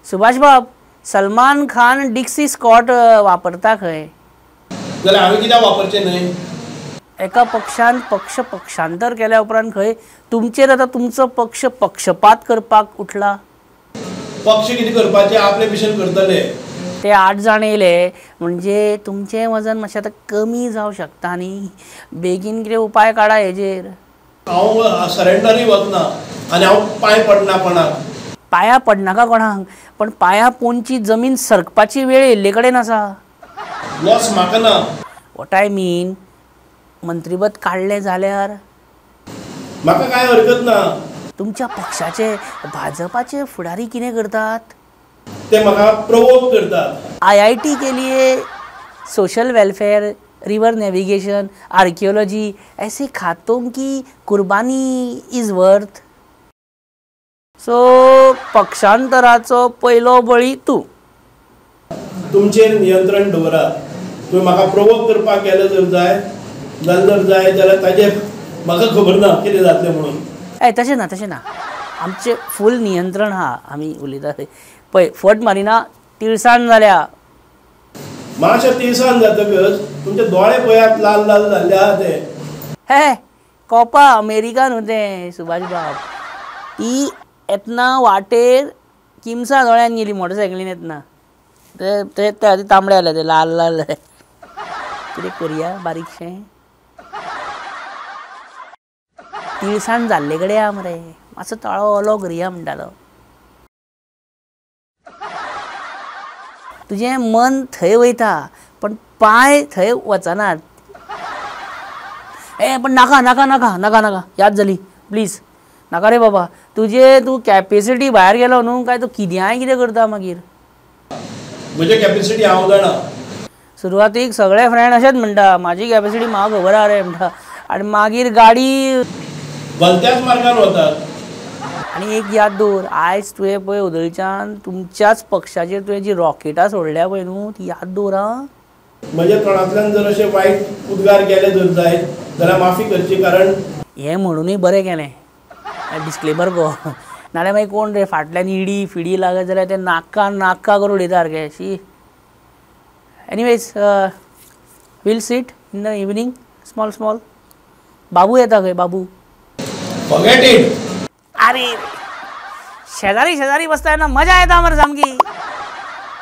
सुभाष बाब, सलमान खान डिक्सी स्कॉट वापरता खंय? जाल्यार हांवें कित्याक वापरचें न्हय? एका पक्षान पक्षांतर केल्या उपरांत खंय तुमचेर आतां तुमचो पक्ष पक्षपात करपाक उठला? पक्ष कितें करपाचें आपले भशेन करतले. ते 8 जाण येयले म्हणजे तुमचें वजन मातशें आतां कमी जावं शकता न्ही. बेगीन कितें उपाय काडा हेजेर. हांव सरेंडरूय वचना आनी हांव पांय पडना कोणाक. पांयां पडनाका कोणाक, पण पांयां पोंदची जमीन सरकपाची वेळ येयल्ले कडेन आसा. लॉस म्हाका ना. वॉट आय मीन, मंत्रीपद काडलें जाल्यार म्हाका कांय हरकत ना. तुमच्या पक्षाचे भाजपाचे फुडारी कितें करतात? ते म्हाका प्रोवोक करतात. IIT के लिए social welfare, river navigation, archaeology ऐसे खातों की कुर्बानी इज वर्थ. सो पक्षांतराचो पयलो बळी तूं. तुमचेर नियंत्रण दवरात. तुवें म्हाका प्रोवोक करपाक केलें जर जाय जाल्यार ताजेर म्हाका खबर ना कितें जातलें म्हणून. तशें ना आमचें फूल नियंत्रण आहा. आमी उलयता थंय पळय फट मारिना तिळसाण जाल्या. मातशें तिळसाण जातकच तुमचे दोळे पळयात लाल लाल जाल्ले आहा ते. कोपा अमेरिका न्हू तें सुभाष बाब. ती येतना वाटेर किमसा दोळ्यान गेली मोटरसायकलीन येतना. ते तांबडे जाले ते लाल लाल. कितें करया बारीकशें. तिळसाण जाल्ले कडेन या मरे, मातसो ताळो ओलो करया म्हणटालो. तुजें मन थंय वयता पण पांय थंय वचनात. पण नाका याद जाली प्लीज. नाका रे बाबा. तूं कॅपेसिटी भायर गेलो न्हू काय तूं कितें करता मागीर. म्हजी कॅपेसिटी हांव जाणा. सुरवातीक सगळे फ्रेंड अशेंच म्हणटा म्हाजी कॅपेसिटी म्हाका खबर आहा रे म्हणटा. आनी मागीर गाडी भलत्याच मार्गान वतात. आनी एक याद दवर, आयज तुवें पळय उदळच्यान तुमच्याच पक्षाचेर तुवें जी रॉकेटां सोडल्या पळय न्हू ती याद दवर आं. म्हज्या तोंडांतल्यान जर अशे वायट उद्गार गेले जर जायत जाल्यार माफी करची. कारण हें म्हणूनय बरें केलें डिस्क्लेमर गो. नाल्यार मागीर कोण रे फाटल्यान इडी फिडी लागत जाल्यार ते नाका करून उडयता सारकें. शी. Anyways will sit in the evening small. बाबू येता खंय बाबू. Forget it. अरे शेजारी बसता ना मजा येता मरे सामकी.